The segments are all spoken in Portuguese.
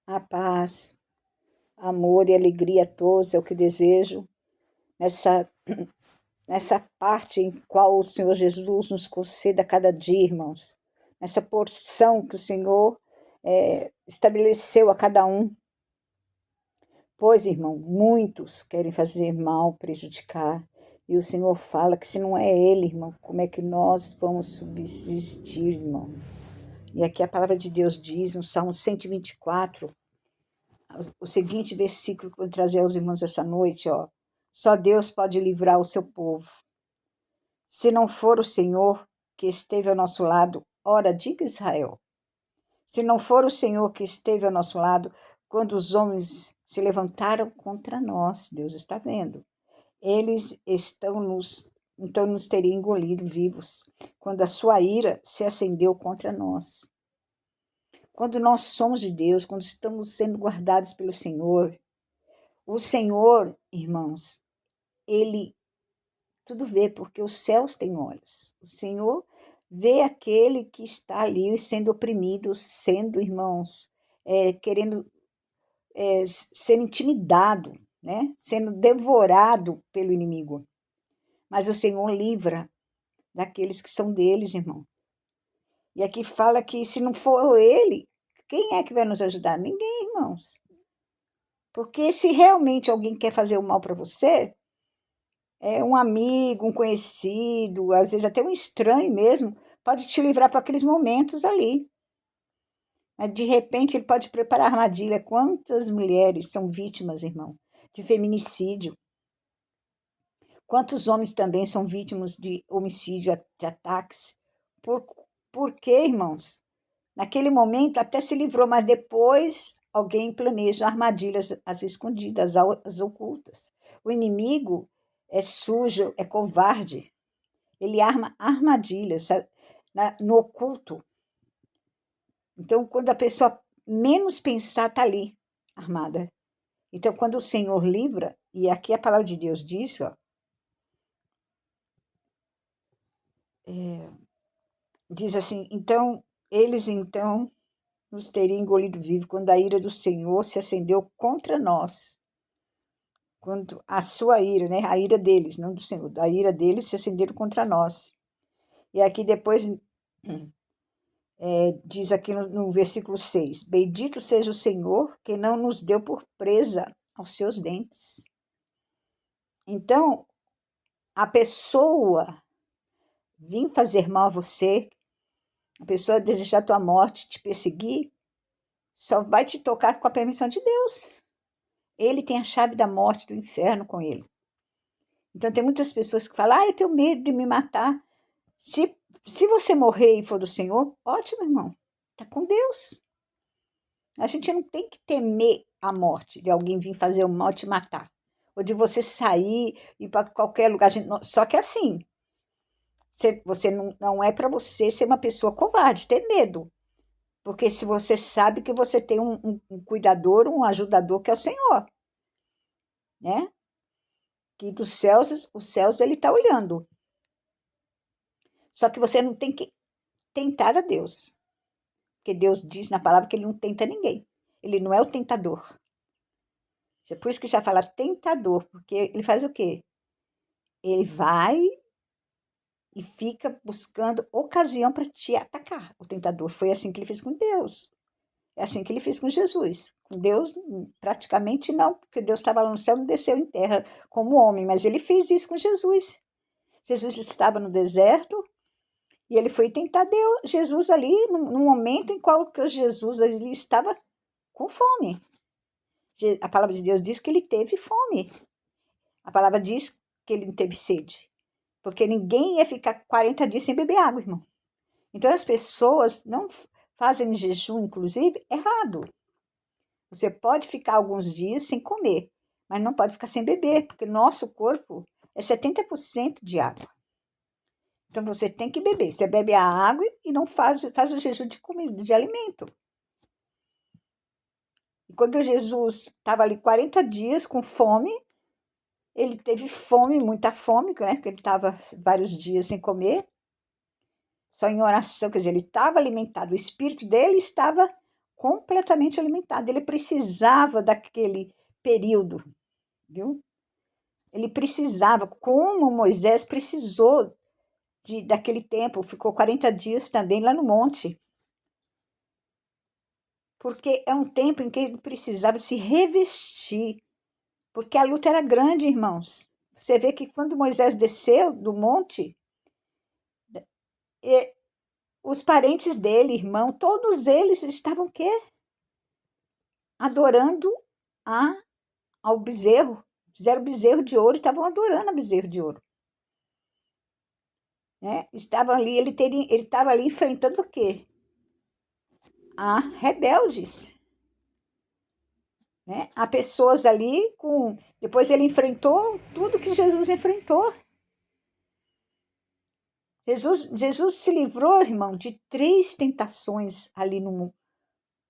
A paz, amor e alegria a todos é o que desejo nessa, nessa parte em qual o Senhor Jesus nos conceda a cada dia, irmãos. Nessa porção que o Senhor estabeleceu a cada um. Pois, irmão, muitos querem fazer mal, prejudicar. E o Senhor fala que se não é Ele, irmão, como é que nós vamos subsistir, irmão? E aqui a palavra de Deus diz, no Salmo 124, o seguinte versículo que eu vou trazer aos irmãos essa noite, ó. Só Deus pode livrar o seu povo. Se não for o Senhor que esteve ao nosso lado, ora, diga Israel. Se não for o Senhor que esteve ao nosso lado, quando os homens se levantaram contra nós, Deus está vendo. Eles então nos teriam engolido vivos, quando a sua ira se acendeu contra nós. Quando nós somos de Deus, quando estamos sendo guardados pelo Senhor, o Senhor, irmãos, Ele tudo vê, porque os céus têm olhos. O Senhor vê aquele que está ali sendo oprimido, sendo, irmãos, querendo ser intimidado, né? Sendo devorado pelo inimigo. Mas o Senhor livra daqueles que são deles, irmão. E aqui fala que se não for Ele, quem é que vai nos ajudar? Ninguém, irmãos. Porque se realmente alguém quer fazer o mal para você, um amigo, um conhecido, às vezes até um estranho mesmo, pode te livrar para aqueles momentos ali. De repente, ele pode preparar armadilha. Quantas mulheres são vítimas, irmão, de feminicídio? Quantos homens também são vítimas de homicídio, de ataques? Por quê, irmãos? Naquele momento até se livrou, mas depois alguém planeja armadilhas às escondidas, às ocultas. O inimigo é sujo, é covarde. Ele arma armadilhas no oculto. Então, quando a pessoa menos pensar, está ali, armada. Então, quando o Senhor livra, e aqui a palavra de Deus diz, ó, diz assim, então, eles então nos teriam engolido vivo quando a ira do Senhor se acendeu contra nós. Quando a sua ira, né? A ira deles, não do Senhor, a ira deles se acenderam contra nós. E aqui depois diz aqui no versículo 6, bendito seja o Senhor que não nos deu por presa aos seus dentes. Então, a pessoa vir fazer mal a você, a pessoa desejar tua morte, te perseguir, só vai te tocar com a permissão de Deus. Ele tem a chave da morte, do inferno com ele. Então, tem muitas pessoas que falam, eu tenho medo de me matar. Se você morrer e for do Senhor, ótimo, irmão. Está com Deus. A gente não tem que temer a morte, de alguém vir fazer o mal e te matar. Ou de você sair e ir para qualquer lugar. Só que assim, você não é para você ser uma pessoa covarde, ter medo. Porque se você sabe que você tem um cuidador, um ajudador, que é o Senhor. Né? Que dos céus, os céus ele está olhando. Só que você não tem que tentar a Deus. Porque Deus diz na palavra que ele não tenta ninguém. Ele não é o tentador. É por isso que já fala tentador, porque ele faz o quê? Ele vai e fica buscando ocasião para te atacar. O tentador foi assim que ele fez com Deus. É assim que ele fez com Jesus. Com Deus, praticamente não, porque Deus estava lá no céu e não desceu em terra como homem, mas ele fez isso com Jesus. Jesus estava no deserto e ele foi tentar Jesus ali no momento em qual Jesus ali estava com fome. A palavra de Deus diz que ele teve fome. A palavra diz que ele não teve sede. Porque ninguém ia ficar 40 dias sem beber água, irmão. Então as pessoas não fazem jejum, inclusive, errado. Você pode ficar alguns dias sem comer, mas não pode ficar sem beber, porque nosso corpo é 70% de água. Então você tem que beber. Você bebe a água e não faz o jejum de comida, de alimento. E quando Jesus estava ali 40 dias com fome, ele teve fome, muita fome, né? Porque ele estava vários dias sem comer, só em oração, quer dizer, ele estava alimentado, o espírito dele estava completamente alimentado. Ele precisava daquele período, viu? Ele precisava, como Moisés precisou daquele tempo, ficou 40 dias também lá no monte. Porque é um tempo em que ele precisava se revestir, porque a luta era grande, irmãos. Você vê que quando Moisés desceu do monte, os parentes dele, irmão, todos eles estavam o quê? Adorando ao bezerro. Fizeram bezerro de ouro e estavam adorando a bezerro de ouro. Né? Estavam ali, ele estava ali enfrentando o quê? Rebeldes. Né? Há pessoas ali com... Depois ele enfrentou tudo que Jesus enfrentou. Jesus se livrou, irmão, de 3 tentações ali no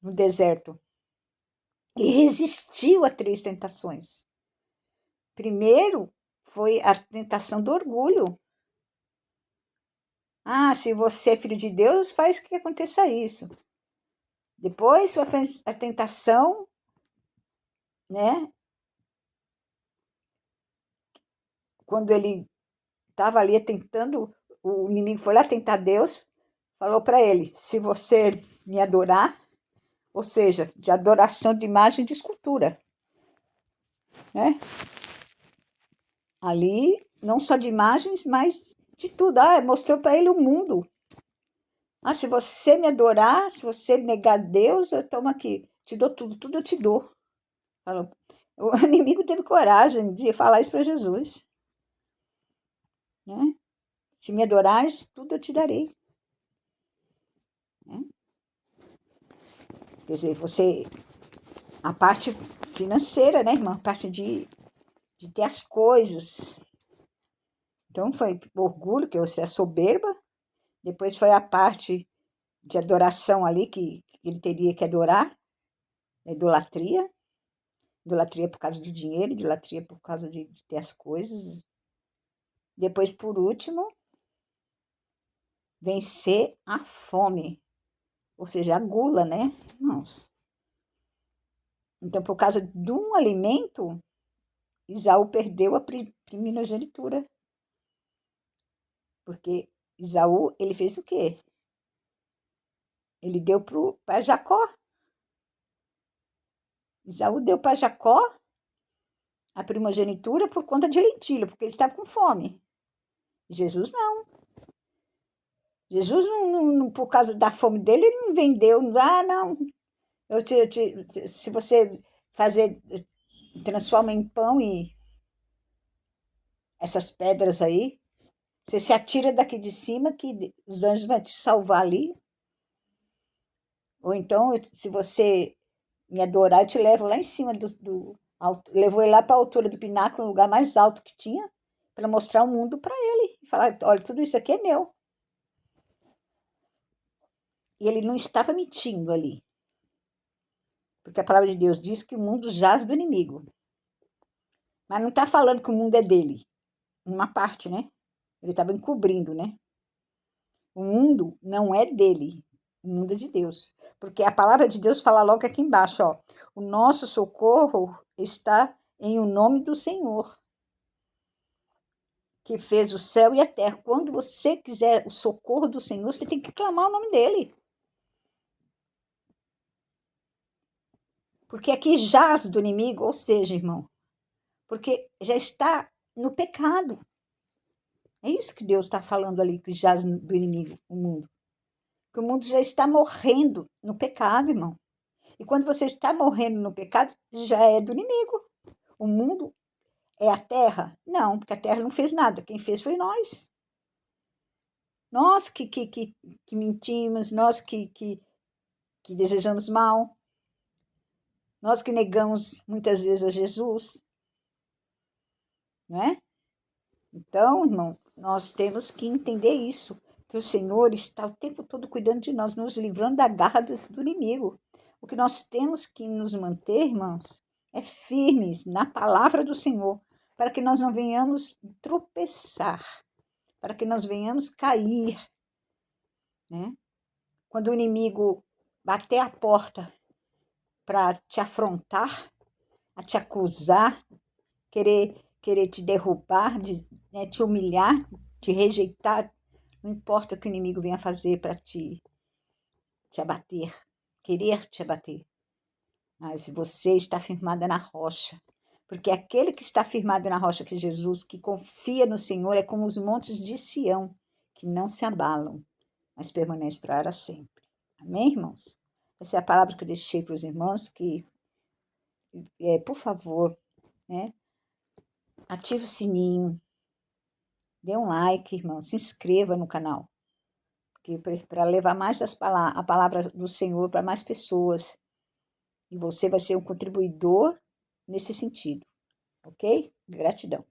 deserto. Ele resistiu a 3 tentações. Primeiro foi a tentação do orgulho. Se você é filho de Deus, faz que aconteça isso. Depois foi a tentação, né? Quando ele estava ali tentando, o inimigo foi lá tentar Deus, falou para ele: se você me adorar, ou seja, de adoração de imagem de escultura, né? Ali, não só de imagens, mas de tudo. Mostrou para ele o mundo. Se você me adorar, se você negar Deus, eu tomo aqui, te dou tudo eu te dou. Falou. O inimigo teve coragem de falar isso para Jesus. Né? Se me adorares, tudo eu te darei. Né? Quer dizer, a parte financeira, né, irmã? A parte de ter as coisas. Então, foi o orgulho, que você é soberba. Depois foi a parte de adoração ali, que ele teria que adorar. Idolatria. Idolatria por causa do dinheiro, idolatria por causa de ter as coisas. Depois, por último, vencer a fome. Ou seja, a gula, né, irmãos? Então, por causa de um alimento, Esaú perdeu a primogenitura. Porque Esaú, ele fez o quê? Ele deu para Jacó. Esaú deu para Jacó a primogenitura por conta de lentilha, porque ele estava com fome. Jesus não. Jesus, não, por causa da fome dele, ele não vendeu. Não. Se você transforma em pão e essas pedras aí, você se atira daqui de cima que os anjos vão te salvar ali. Ou então, se você me adorar, eu te levo lá em cima do alto. Levou ele lá para a altura do pináculo, no lugar mais alto que tinha, para mostrar o mundo para ele. E falar: olha, tudo isso aqui é meu. E ele não estava mentindo ali. Porque a palavra de Deus diz que o mundo jaz do inimigo. Mas não está falando que o mundo é dele. Uma parte, né? Ele estava encobrindo, né? O mundo não é dele. O mundo é de Deus. Porque a palavra de Deus fala logo aqui embaixo, ó. O nosso socorro está em o nome do Senhor, que fez o céu e a terra. Quando você quiser o socorro do Senhor, você tem que clamar o nome dele. Porque aqui jaz do inimigo, ou seja, irmão, porque já está no pecado. É isso que Deus está falando ali, que jaz do inimigo, o mundo. Que o mundo já está morrendo no pecado, irmão. E quando você está morrendo no pecado, já é do inimigo. O mundo é a terra? Não, porque a terra não fez nada. Quem fez foi nós. Nós que mentimos, nós que desejamos mal. Nós que negamos muitas vezes a Jesus. Não é? Então, irmão, nós temos que entender isso, que o Senhor está o tempo todo cuidando de nós, nos livrando da garra do inimigo. O que nós temos que nos manter, irmãos, é firmes na palavra do Senhor, para que nós não venhamos tropeçar, para que nós venhamos cair, né? Quando o inimigo bater a porta para te afrontar, a te acusar, querer te derrubar, né, te humilhar, te rejeitar, não importa o que o inimigo venha fazer para te abater, querer te abater. Mas você está firmada na rocha, porque aquele que está firmado na rocha, que é Jesus, que confia no Senhor, é como os montes de Sião, que não se abalam, mas permanecem para sempre. Amém, irmãos? Essa é a palavra que eu deixei para os irmãos, que, por favor, né, ative o sininho, dê um like, irmão, se inscreva no canal, para levar mais a palavra do Senhor para mais pessoas. E você vai ser um contribuidor nesse sentido, ok? Gratidão.